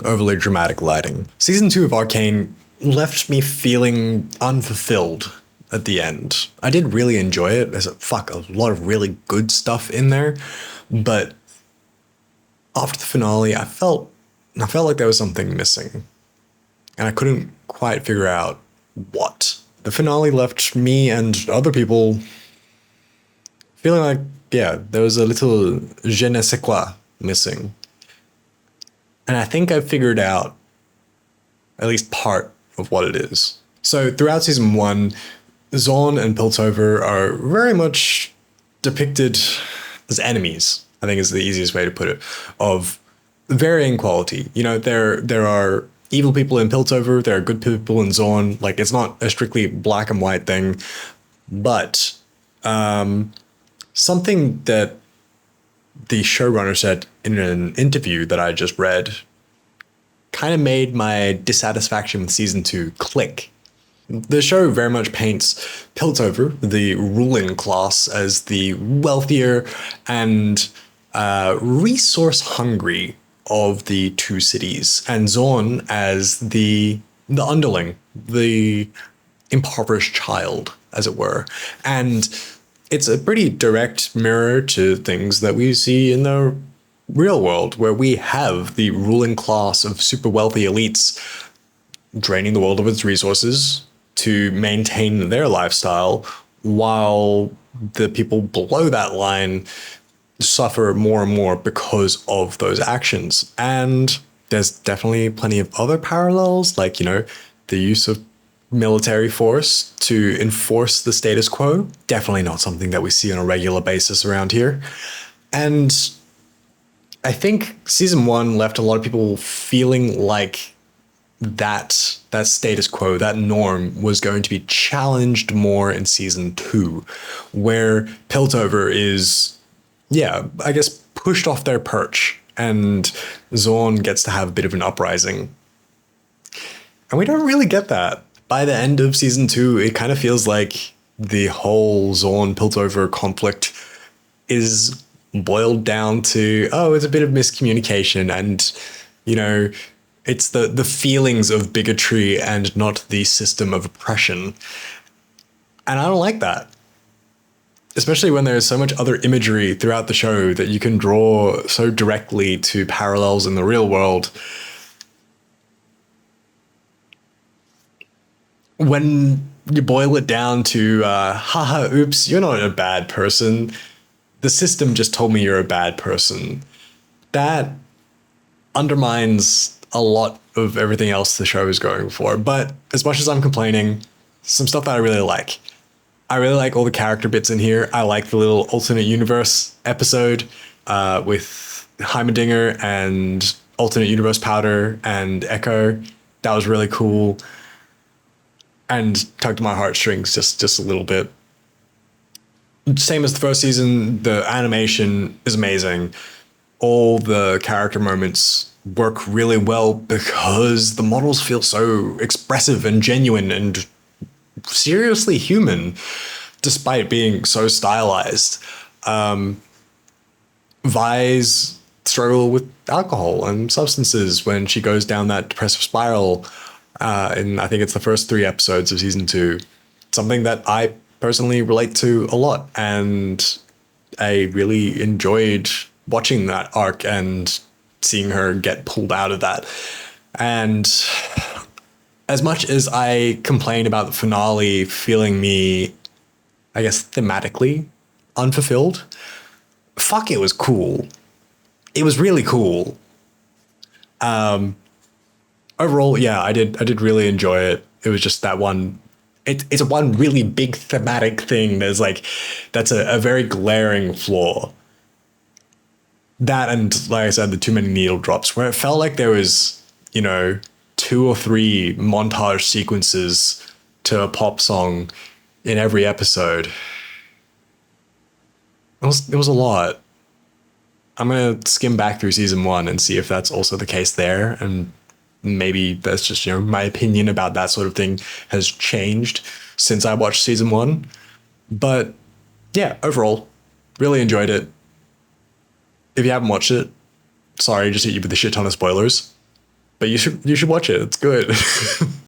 overly dramatic lighting. Season 2 of Arcane left me feeling unfulfilled at the end. I did really enjoy it. There's a lot of really good stuff in there, but after the finale, I felt like there was something missing, and I couldn't quite figure out what. The finale left me and other people feeling like, yeah, there was a little je ne sais quoi missing. And I think I figured out at least part of what it is. So throughout season 1, Zorn and Piltover are very much depicted as enemies, I think is the easiest way to put it, of varying quality. You know, there are evil people in Piltover, there are good people in Zorn. Like, it's not a strictly black and white thing, but something that the showrunner said in an interview that I just read kind of made my dissatisfaction with season 2 click. The show very much paints Piltover, the ruling class, as the wealthier and resource hungry of the two cities, and Zorn as the underling, the impoverished child, as it were. And it's a pretty direct mirror to things that we see in the real world, where we have the ruling class of super wealthy elites draining the world of its resources to maintain their lifestyle, while the people below that line suffer more and more because of those actions. And there's definitely plenty of other parallels, like, you know, the use of military force to enforce the status quo. Definitely not something that we see on a regular basis around here. And I think season 1 left a lot of people feeling like that status quo, that norm, was going to be challenged more in season 2, where Piltover is, yeah, I guess, pushed off their perch, and Zorn gets to have a bit of an uprising. And we don't really get that. By the end of season 2, it kind of feels like the whole Zorn Piltover conflict is boiled down to, oh, it's a bit of miscommunication, and, you know, it's the feelings of bigotry and not the system of oppression. And I don't like that. Especially when there's so much other imagery throughout the show that you can draw so directly to parallels in the real world. When you boil it down to, haha, oops, you're not a bad person. The system just told me you're a bad person. That undermines a lot of everything else the show is going for. But as much as I'm complaining, some stuff that I really like. I really like all the character bits in here. I like the little alternate universe episode with Heimerdinger and alternate universe Powder and Echo. That was really cool and tugged my heartstrings just a little bit. Same as the first season, the animation is amazing. All the character moments work really well because the models feel so expressive and genuine and seriously human, despite being so stylized. Vi's struggle with alcohol and substances when she goes down that depressive spiral in, I think it's the first 3 episodes of season 2. Something that I personally relate to a lot, and I really enjoyed watching that arc and seeing her get pulled out of that. And as much as I complain about the finale feeling me, I guess, thematically unfulfilled, fuck, it was cool. It was really cool. Overall, yeah, I did really enjoy it. It was just that one. It's one really big thematic thing that's a very glaring flaw. That, and like I said, the too many needle drops, where it felt like there was, you know, 2 or 3 montage sequences to a pop song in every episode. It was a lot. I'm going to skim back through season 1 and see if that's also the case there. And maybe that's just, you know, my opinion about that sort of thing has changed since I watched season 1. But yeah, overall, really enjoyed it. If you haven't watched it, sorry, just hit you with a shit ton of spoilers. But you should watch it. It's good.